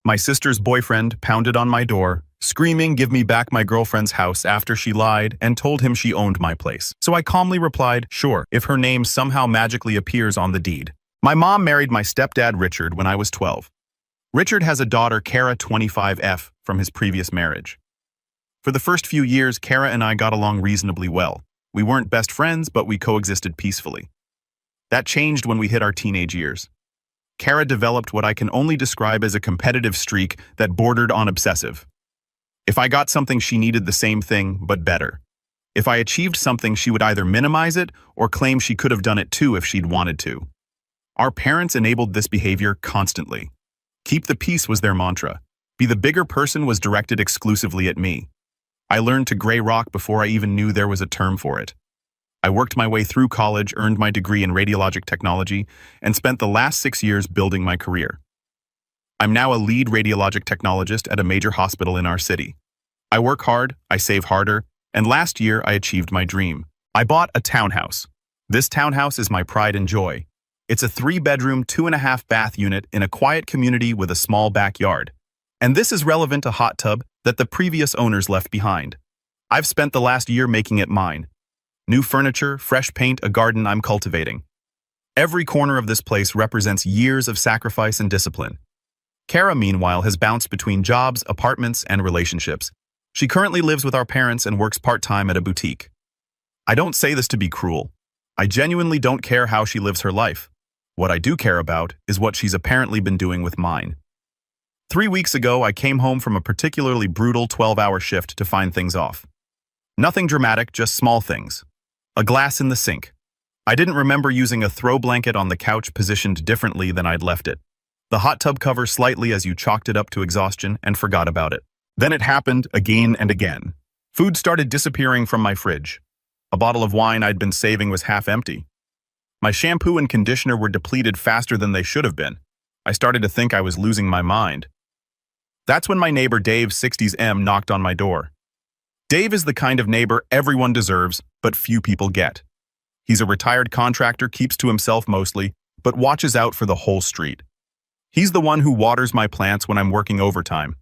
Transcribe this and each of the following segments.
My sister's boyfriend pounded on my door, screaming, "Give me back my girlfriend's house," after she lied and told him she owned my place. So I calmly replied, "Sure, if her name somehow magically appears on the deed." My mom married my stepdad Richard when I was 12. Richard has a daughter, Kara, 25F, from his previous marriage. For the first few years, Kara and I got along reasonably well. We weren't best friends, but we coexisted peacefully. That changed when we hit our teenage years. Kara developed what I can only describe as a competitive streak that bordered on obsessive. If I got something, she needed the same thing, but better. If I achieved something, she would either minimize it or claim she could have done it too if she'd wanted to. Our parents enabled this behavior constantly. Keep the peace was their mantra. Be the bigger person was directed exclusively at me. I learned to gray rock before I even knew there was a term for it. I worked my way through college, earned my degree in radiologic technology, and spent the last 6 years building my career. I'm now a lead radiologic technologist at a major hospital in our city. I work hard, I save harder, and last year I achieved my dream. I bought a townhouse. This townhouse is my pride and joy. It's a 3-bedroom, 2.5-bath unit in a quiet community with a small backyard. And this is relevant to hot tub that the previous owners left behind. I've spent the last year making it mine. New furniture, fresh paint, a garden I'm cultivating. Every corner of this place represents years of sacrifice and discipline. Kara, meanwhile, has bounced between jobs, apartments, and relationships. She currently lives with our parents and works part-time at a boutique. I don't say this to be cruel. I genuinely don't care how she lives her life. What I do care about is what she's apparently been doing with mine. 3 weeks ago, I came home from a particularly brutal 12-hour shift to find things off. Nothing dramatic, just small things. A glass in the sink. I didn't remember using a throw blanket on the couch positioned differently than I'd left it. The hot tub cover slightly as you chalked it up to exhaustion and forgot about it. Then it happened again and again. Food started disappearing from my fridge. A bottle of wine I'd been saving was half empty. My shampoo and conditioner were depleted faster than they should have been. I started to think I was losing my mind. That's when my neighbor Dave, 60s M, knocked on my door. Dave is the kind of neighbor everyone deserves, but few people get. He's a retired contractor, keeps to himself mostly, but watches out for the whole street. He's the one who waters my plants when I'm working overtime.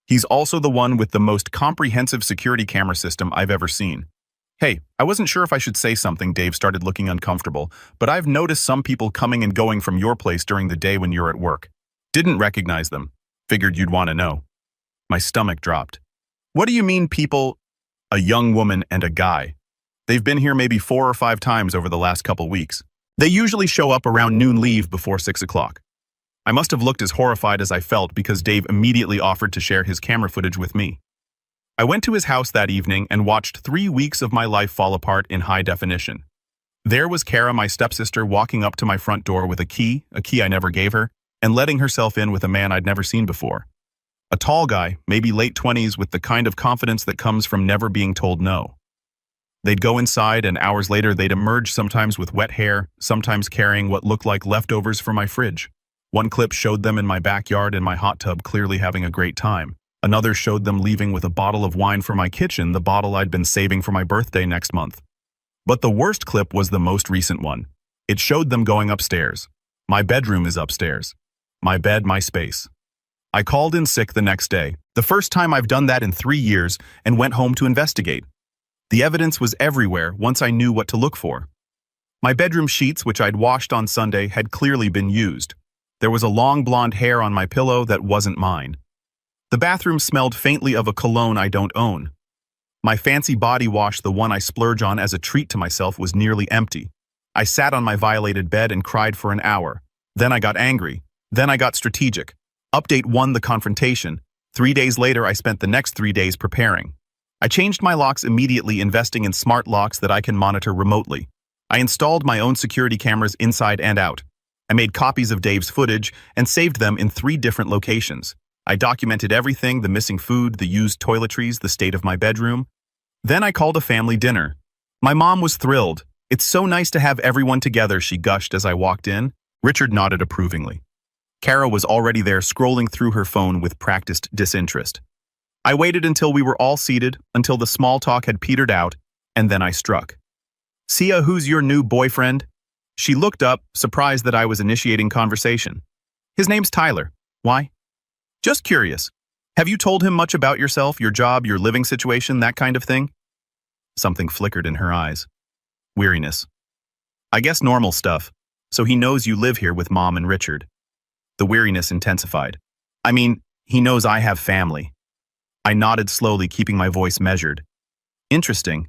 He's also the one with the most comprehensive security camera system I've ever seen. "Hey, I wasn't sure if I should say something." Dave started looking uncomfortable, "but I've noticed some people coming and going from your place during the day when you're at work. Didn't recognize them. Figured you'd want to know." My stomach dropped. "What do you mean, people?" "A young woman and a guy. They've been here maybe 4 or 5 times over the last couple weeks. They usually show up around noon, leave before 6 o'clock. I must have looked as horrified as I felt because Dave immediately offered to share his camera footage with me. I went to his house that evening and watched 3 weeks of my life fall apart in high definition. There was Kara, my stepsister, walking up to my front door with a key I never gave her, and letting herself in with a man I'd never seen before. A tall guy, maybe late 20s, with the kind of confidence that comes from never being told no. They'd go inside, and hours later they'd emerge, sometimes with wet hair, sometimes carrying what looked like leftovers from my fridge. One clip showed them in my backyard in my hot tub, clearly having a great time. Another showed them leaving with a bottle of wine for my kitchen, the bottle I'd been saving for my birthday next month. But the worst clip was the most recent one. It showed them going upstairs. My bedroom is upstairs. My bed, my space. I called in sick the next day, the first time I've done that in 3 years, and went home to investigate. The evidence was everywhere once I knew what to look for. My bedroom sheets, which I'd washed on Sunday, had clearly been used. There was a long blonde hair on my pillow that wasn't mine. The bathroom smelled faintly of a cologne I don't own. My fancy body wash, the one I splurge on as a treat to myself, was nearly empty. I sat on my violated bed and cried for an hour. Then I got angry. Then I got strategic. Update 1, the confrontation. 3 days later, I spent the next 3 days preparing. I changed my locks immediately, investing in smart locks that I can monitor remotely. I installed my own security cameras inside and out. I made copies of Dave's footage and saved them in 3 different locations. I documented everything: the missing food, the used toiletries, the state of my bedroom. Then I called a family dinner. My mom was thrilled. "It's so nice to have everyone together," she gushed as I walked in. Richard nodded approvingly. Kara was already there, scrolling through her phone with practiced disinterest. I waited until we were all seated, until the small talk had petered out, and then I struck. "Sia, who's your new boyfriend?" She looked up, surprised that I was initiating conversation. "His name's Tyler." "Why?" Just curious. Have you told him much about yourself, your job, your living situation, that kind of thing? Something flickered in her eyes. Weariness. I guess normal stuff. So he knows you live here with Mom and Richard. The weariness intensified. I mean, he knows I have family. I nodded slowly, keeping my voice measured. Interesting.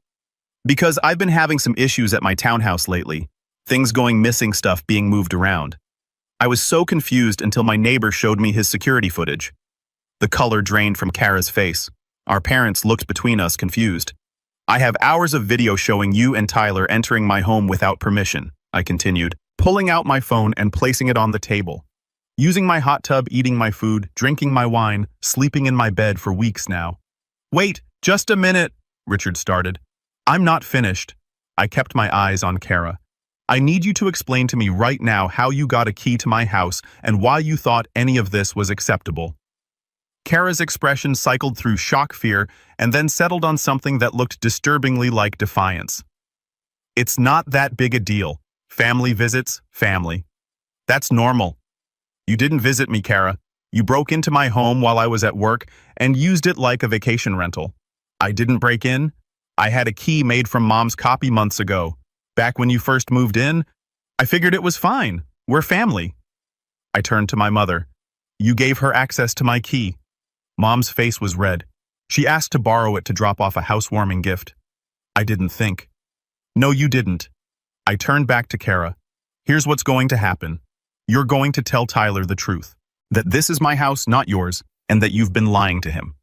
Because I've been having some issues at my townhouse lately. Things going missing, stuff being moved around. I was so confused until my neighbor showed me his security footage. The color drained from Kara's face. Our parents looked between us, confused. I have hours of video showing you and Tyler entering my home without permission, I continued, pulling out my phone and placing it on the table. Using my hot tub, eating my food, drinking my wine, sleeping in my bed for weeks now. Wait, just a minute, Richard started. I'm not finished. I kept my eyes on Kara. I need you to explain to me right now how you got a key to my house and why you thought any of this was acceptable. Kara's expression cycled through shock, fear, and then settled on something that looked disturbingly like defiance. It's not that big a deal. Family visits, family. That's normal. You didn't visit me, Kara. You broke into my home while I was at work and used it like a vacation rental. I didn't break in. I had a key made from Mom's copy months ago. Back when you first moved in, I figured it was fine. We're family. I turned to my mother. You gave her access to my key. Mom's face was red. She asked to borrow it to drop off a housewarming gift. I didn't think. No, you didn't. I turned back to Kara. Here's what's going to happen. You're going to tell Tyler the truth. That this is my house, not yours, and that you've been lying to him.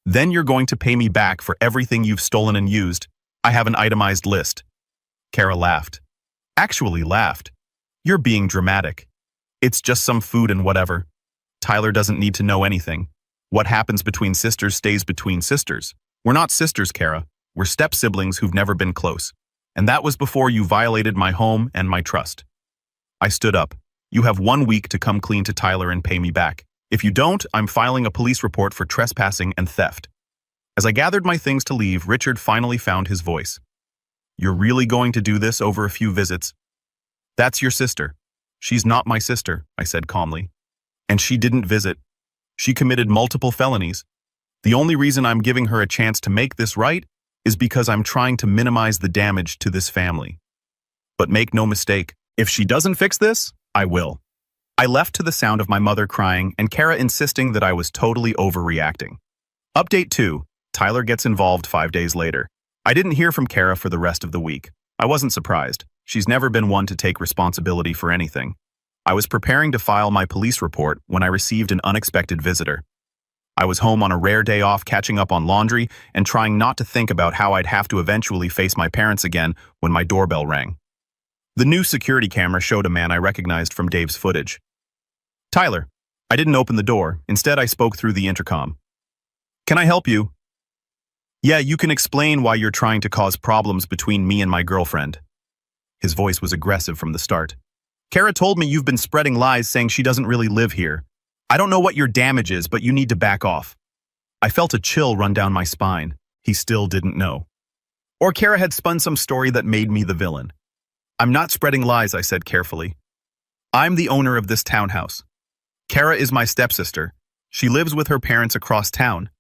Then you're going to pay me back for everything you've stolen and used. I have an itemized list. Kara laughed. Actually laughed. You're being dramatic. It's just some food and whatever. Tyler doesn't need to know anything. What happens between sisters stays between sisters. We're not sisters, Kara. We're step-siblings who've never been close. And that was before you violated my home and my trust. I stood up. You have 1 week to come clean to Tyler and pay me back. If you don't, I'm filing a police report for trespassing and theft. As I gathered my things to leave, Richard finally found his voice. You're really going to do this over a few visits? That's your sister. She's not my sister, I said calmly. And she didn't visit. She committed multiple felonies. The only reason I'm giving her a chance to make this right is because I'm trying to minimize the damage to this family. But make no mistake, if she doesn't fix this, I will. I left to the sound of my mother crying and Kara insisting that I was totally overreacting. Update 2. Tyler gets involved 5 days later. I didn't hear from Kara for the rest of the week. I wasn't surprised. She's never been one to take responsibility for anything. I was preparing to file my police report when I received an unexpected visitor. I was home on a rare day off, catching up on laundry and trying not to think about how I'd have to eventually face my parents again when my doorbell rang. The new security camera showed a man I recognized from Dave's footage. Tyler. I didn't open the door. Instead, I spoke through the intercom. Can I help you? Yeah, you can explain why you're trying to cause problems between me and my girlfriend. His voice was aggressive from the start. Kara told me you've been spreading lies saying she doesn't really live here. I don't know what your damage is, but you need to back off. I felt a chill run down my spine. He still didn't know. Or Kara had spun some story that made me the villain. I'm not spreading lies, I said carefully. I'm the owner of this townhouse. Kara is my stepsister. She lives with her parents across town.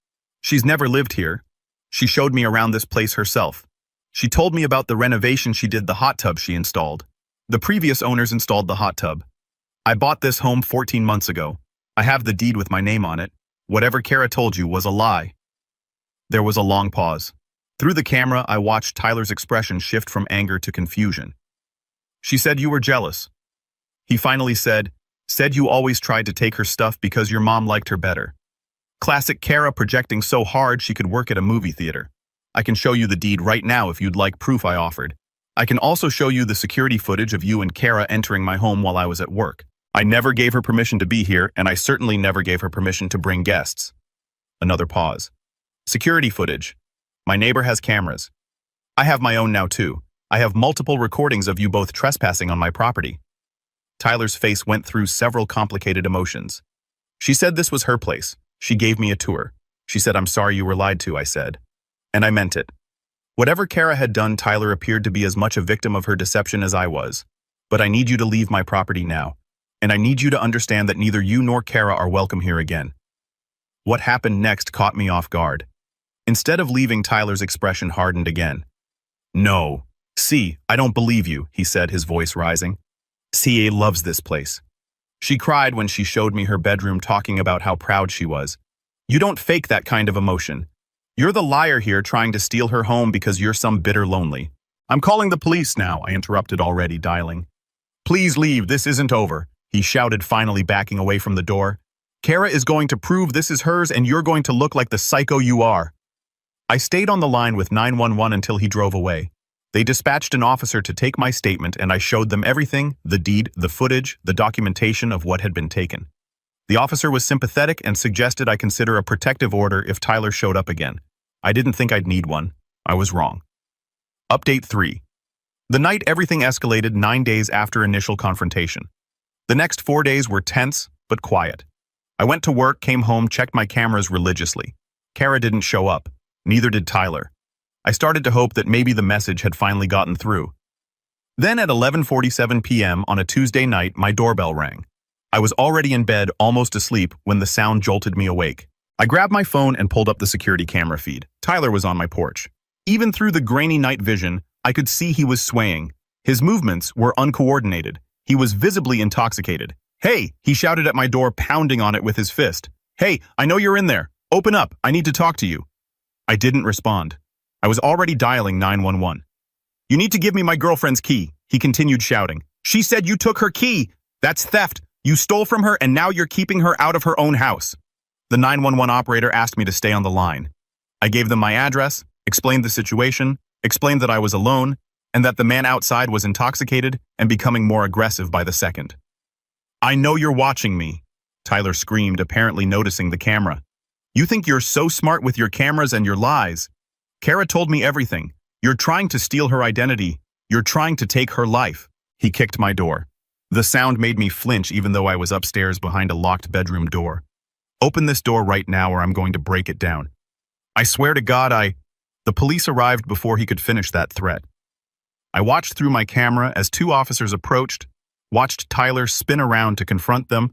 She's never lived here. She showed me around this place herself. She told me about the renovation she did, the hot tub she installed. The previous owners installed the hot tub. I bought this home 14 months ago. I have the deed with my name on it. Whatever Kara told you was a lie. There was a long pause. Through the camera, I watched Tyler's expression shift from anger to confusion. She said you were jealous. He finally said you always tried to take her stuff because your mom liked her better. Classic Kara, projecting so hard she could work at a movie theater. I can show you the deed right now if you'd like proof, I offered. I can also show you the security footage of you and Kara entering my home while I was at work. I never gave her permission to be here, and I certainly never gave her permission to bring guests. Another pause. Security footage. My neighbor has cameras. I have my own now too. I have multiple recordings of you both trespassing on my property. Tyler's face went through several complicated emotions. She said this was her place. She gave me a tour. She said, I'm sorry you were lied to, I said. And I meant it. Whatever Kara had done, Tyler appeared to be as much a victim of her deception as I was. But I need you to leave my property now. And I need you to understand that neither you nor Kara are welcome here again. What happened next caught me off guard. Instead of leaving, Tyler's expression hardened again. "No. See, I don't believe you," he said, his voice rising. "CA loves this place." She cried when she showed me her bedroom, talking about how proud she was. "You don't fake that kind of emotion. You're the liar here, trying to steal her home because you're some bitter lonely." "I'm calling the police now," I interrupted, already dialing. "Please leave, this isn't over," he shouted, finally backing away from the door. "Kara is going to prove this is hers, and you're going to look like the psycho you are." I stayed on the line with 911 until he drove away. They dispatched an officer to take my statement, and I showed them everything: the deed, the footage, the documentation of what had been taken. The officer was sympathetic and suggested I consider a protective order if Tyler showed up again. I didn't think I'd need one. I was wrong. Update 3. The night everything escalated 9 days after initial confrontation. The next 4 days were tense, but quiet. I went to work, came home, checked my cameras religiously. Kara didn't show up. Neither did Tyler. I started to hope that maybe the message had finally gotten through. Then at 11:47 p.m. on a Tuesday night, my doorbell rang. I was already in bed, almost asleep, when the sound jolted me awake. I grabbed my phone and pulled up the security camera feed. Tyler was on my porch. Even through the grainy night vision, I could see he was swaying. His movements were uncoordinated. He was visibly intoxicated. "Hey!" he shouted at my door, pounding on it with his fist. "Hey, I know you're in there. Open up, I need to talk to you." I didn't respond. I was already dialing 911. "You need to give me my girlfriend's key," he continued shouting. "She said you took her key. That's theft. You stole from her, and now you're keeping her out of her own house." The 911 operator asked me to stay on the line. I gave them my address, explained the situation, explained that I was alone, and that the man outside was intoxicated and becoming more aggressive by the second. "I know you're watching me," Tyler screamed, apparently noticing the camera. "You think you're so smart with your cameras and your lies. Kara told me everything. You're trying to steal her identity. You're trying to take her life." He kicked my door. The sound made me flinch, even though I was upstairs behind a locked bedroom door. "Open this door right now or I'm going to break it down." "I swear to God, The police arrived before he could finish that threat. I watched through my camera as 2 officers approached, watched Tyler spin around to confront them,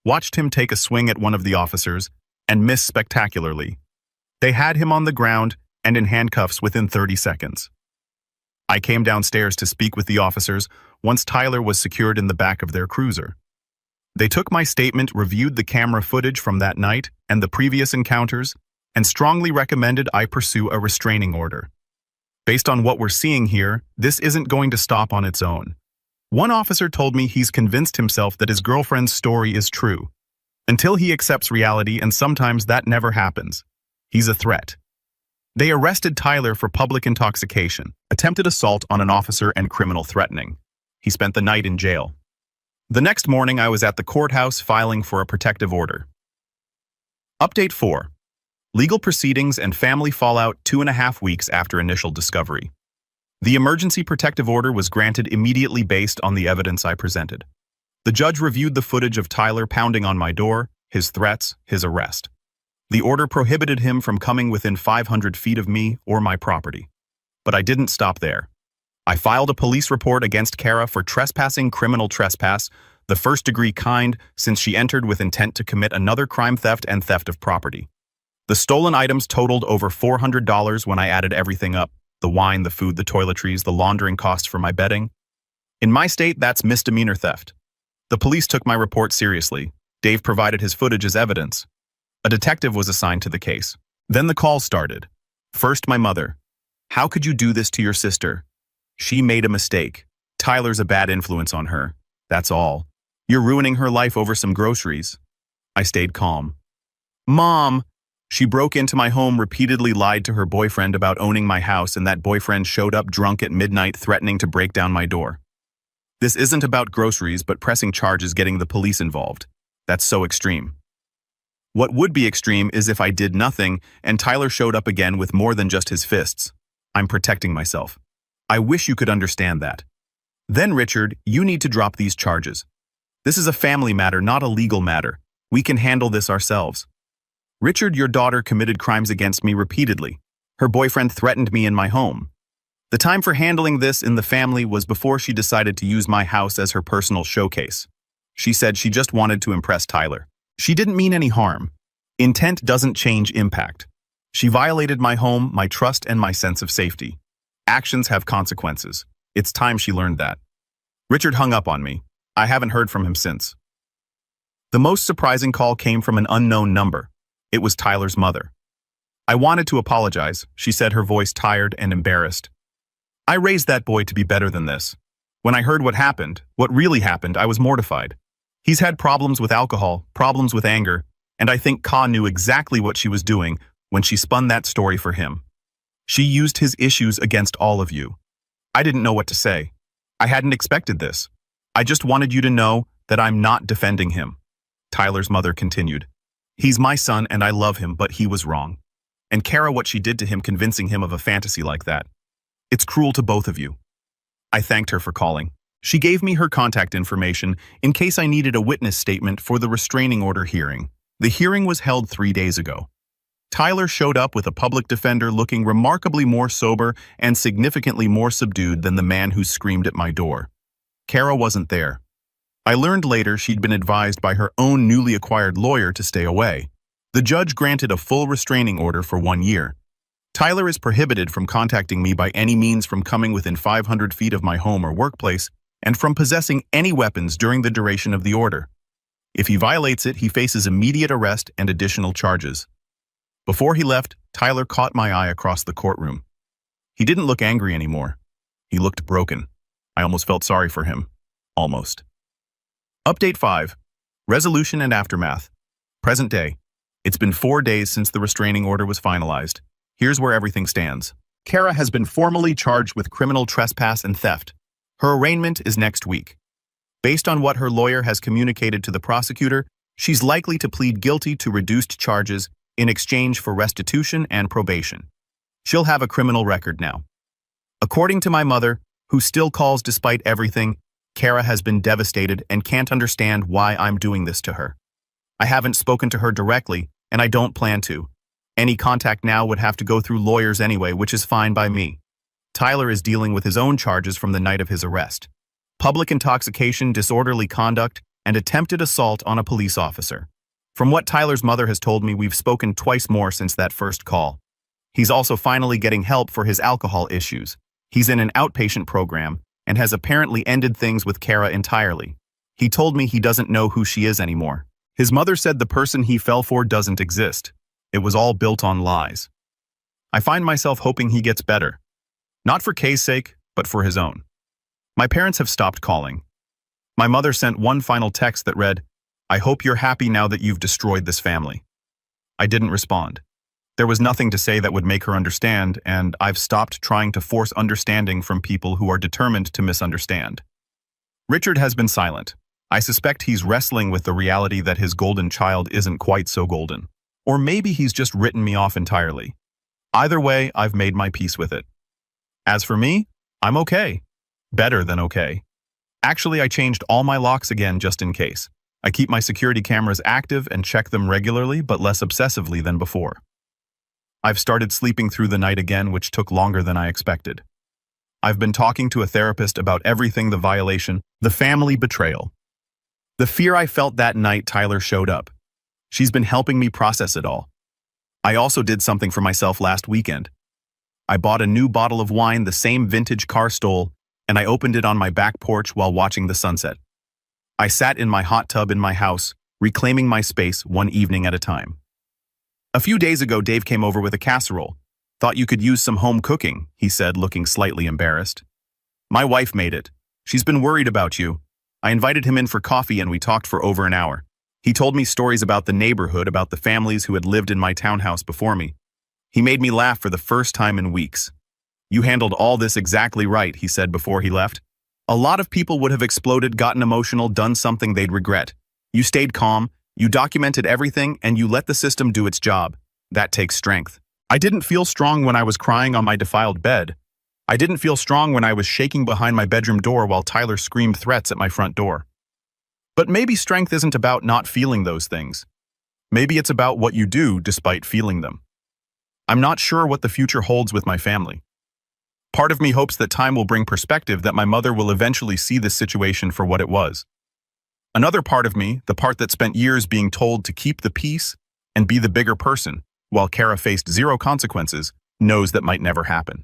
watched him take a swing at one of the officers, and miss spectacularly. They had him on the ground and in handcuffs within 30 seconds. I came downstairs to speak with the officers once Tyler was secured in the back of their cruiser. They took my statement, reviewed the camera footage from that night and the previous encounters, and strongly recommended I pursue a restraining order. Based on what we're seeing here, this isn't going to stop on its own. One officer told me he's convinced himself that his girlfriend's story is true, until he accepts reality, and sometimes that never happens. He's a threat. They arrested Tyler for public intoxication, attempted assault on an officer, and criminal threatening. He spent the night in jail. The next morning, I was at the courthouse filing for a protective order. Update 4. Legal proceedings and family fallout 2.5 weeks after initial discovery. The emergency protective order was granted immediately based on the evidence I presented. The judge reviewed the footage of Tyler pounding on my door, his threats, his arrest. The order prohibited him from coming within 500 feet of me or my property. But I didn't stop there. I filed a police report against Kara for trespassing, criminal trespass, the first-degree kind, since she entered with intent to commit another crime, theft, and theft of property. The stolen items totaled over $400 when I added everything up: the wine, the food, the toiletries, the laundering costs for my bedding. In my state, that's misdemeanor theft. The police took my report seriously. Dave provided his footage as evidence. A detective was assigned to the case. Then the calls started. First, my mother. "How could you do this to your sister? She made a mistake. Tyler's a bad influence on her. That's all. You're ruining her life over some groceries." I stayed calm. "Mom!" She broke into my home, repeatedly lied to her boyfriend about owning my house, and that boyfriend showed up drunk at midnight, threatening to break down my door. This isn't about groceries, but pressing charges, getting the police involved. That's so extreme. What would be extreme is if I did nothing and Tyler showed up again with more than just his fists. I'm protecting myself. I wish you could understand that. Then, Richard, you need to drop these charges. This is a family matter, not a legal matter. We can handle this ourselves. Richard, your daughter committed crimes against me repeatedly. Her boyfriend threatened me in my home. The time for handling this in the family was before she decided to use my house as her personal showcase. She said she just wanted to impress Tyler. She didn't mean any harm. Intent doesn't change impact. She violated my home, my trust, and my sense of safety. Actions have consequences. It's time she learned that. Richard hung up on me. I haven't heard from him since. The most surprising call came from an unknown number. It was Tyler's mother. I wanted to apologize, she said, her voice tired and embarrassed. I raised that boy to be better than this. When I heard what really happened, I was mortified. He's had problems with alcohol, problems with anger, and I think Ka knew exactly what she was doing when she spun that story for him. She used his issues against all of you. I didn't know what to say. I hadn't expected this. I just wanted you to know that I'm not defending him. Tyler's mother continued. He's my son and I love him, but he was wrong. And Kara, what she did to him, convincing him of a fantasy like that. It's cruel to both of you. I thanked her for calling. She gave me her contact information in case I needed a witness statement for the restraining order hearing. The hearing was held 3 days ago. Tyler showed up with a public defender looking remarkably more sober and significantly more subdued than the man who screamed at my door. Kara wasn't there. I learned later she'd been advised by her own newly acquired lawyer to stay away. The judge granted a full restraining order for 1 year. Tyler is prohibited from contacting me by any means, from coming within 500 feet of my home or workplace, and from possessing any weapons during the duration of the order. If he violates it, he faces immediate arrest and additional charges. Before he left, Tyler caught my eye across the courtroom. He didn't look angry anymore. He looked broken. I almost felt sorry for him. Almost. Update 5. Resolution and aftermath. Present day. It's been 4 days since the restraining order was finalized. Here's where everything stands. Kara has been formally charged with criminal trespass and theft. Her arraignment is next week. Based on what her lawyer has communicated to the prosecutor, she's likely to plead guilty to reduced charges in exchange for restitution and probation. She'll have a criminal record now. According to my mother, who still calls despite everything, Kara has been devastated and can't understand why I'm doing this to her. I haven't spoken to her directly, and I don't plan to. Any contact now would have to go through lawyers anyway, which is fine by me. Tyler is dealing with his own charges from the night of his arrest: public intoxication, disorderly conduct, and attempted assault on a police officer. From what Tyler's mother has told me, we've spoken twice more since that first call. He's also finally getting help for his alcohol issues. He's in an outpatient program and has apparently ended things with Kara entirely. He told me he doesn't know who she is anymore. His mother said the person he fell for doesn't exist. It was all built on lies. I find myself hoping he gets better. Not for Kay's sake, but for his own. My parents have stopped calling. My mother sent one final text that read, "I hope you're happy now that you've destroyed this family." I didn't respond. There was nothing to say that would make her understand, and I've stopped trying to force understanding from people who are determined to misunderstand. Richard has been silent. I suspect he's wrestling with the reality that his golden child isn't quite so golden. Or maybe he's just written me off entirely. Either way, I've made my peace with it. As for me, I'm okay. Better than okay. Actually, I changed all my locks again just in case. I keep my security cameras active and check them regularly, but less obsessively than before. I've started sleeping through the night again, which took longer than I expected. I've been talking to a therapist about everything: the violation, the family betrayal. The fear I felt that night Tyler showed up. She's been helping me process it all. I also did something for myself last weekend. I bought a new bottle of wine the same vintage car stole, and I opened it on my back porch while watching the sunset. I sat in my hot tub in my house, reclaiming my space one evening at a time. A few days ago, Dave came over with a casserole. "Thought you could use some home cooking," he said, looking slightly embarrassed. "My wife made it. She's been worried about you." I invited him in for coffee and we talked for over an hour. He told me stories about the neighborhood, about the families who had lived in my townhouse before me. He made me laugh for the first time in weeks. "You handled all this exactly right," he said before he left. "A lot of people would have exploded, gotten emotional, done something they'd regret. You stayed calm, you documented everything, and you let the system do its job. That takes strength." I didn't feel strong when I was crying on my defiled bed. I didn't feel strong when I was shaking behind my bedroom door while Tyler screamed threats at my front door. But maybe strength isn't about not feeling those things. Maybe it's about what you do despite feeling them. I'm not sure what the future holds with my family. Part of me hopes that time will bring perspective, that my mother will eventually see this situation for what it was. Another part of me, the part that spent years being told to keep the peace and be the bigger person, while Kara faced zero consequences, knows that might never happen.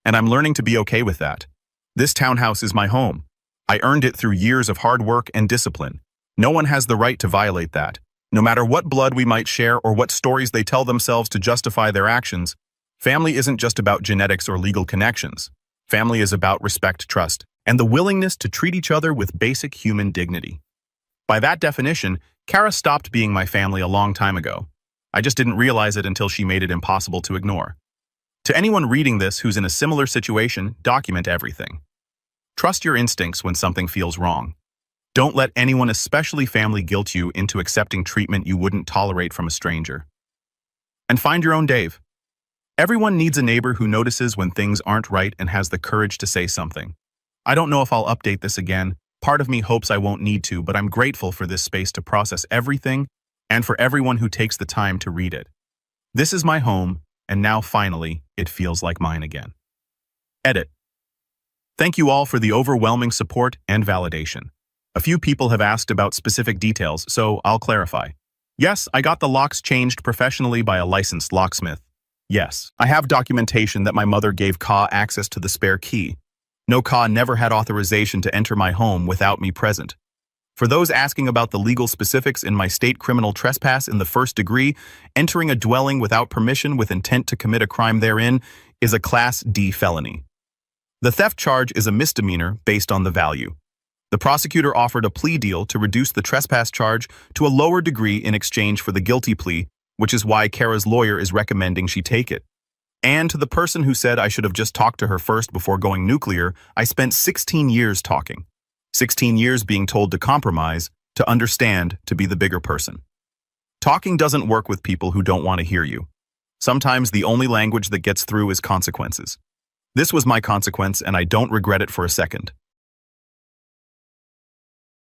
And I'm learning to be okay with that. This townhouse is my home. I earned it through years of hard work and discipline. No one has the right to violate that. No matter what blood we might share or what stories they tell themselves to justify their actions, family isn't just about genetics or legal connections. Family is about respect, trust, and the willingness to treat each other with basic human dignity. By that definition, Kara stopped being my family a long time ago. I just didn't realize it until she made it impossible to ignore. To anyone reading this who's in a similar situation, document everything. Trust your instincts when something feels wrong. Don't let anyone, especially family, guilt you into accepting treatment you wouldn't tolerate from a stranger. And find your own Dave. Everyone needs a neighbor who notices when things aren't right and has the courage to say something. I don't know if I'll update this again. Part of me hopes I won't need to, but I'm grateful for this space to process everything and for everyone who takes the time to read it. This is my home, and now finally, it feels like mine again. Edit. Thank you all for the overwhelming support and validation. A few people have asked about specific details, so I'll clarify. Yes, I got the locks changed professionally by a licensed locksmith. Yes, I have documentation that my mother gave Ka access to the spare key. No, Ka never had authorization to enter my home without me present. For those asking about the legal specifics in my state criminal trespass in the first degree, entering a dwelling without permission with intent to commit a crime therein is a Class D felony. The theft charge is a misdemeanor based on the value. The prosecutor offered a plea deal to reduce the trespass charge to a lower degree in exchange for the guilty plea, which is why Kara's lawyer is recommending she take it. And to the person who said I should have just talked to her first before going nuclear, I spent 16 years talking. 16 years being told to compromise, to understand, to be the bigger person. Talking doesn't work with people who don't want to hear you. Sometimes the only language that gets through is consequences. This was my consequence, and I don't regret it for a second.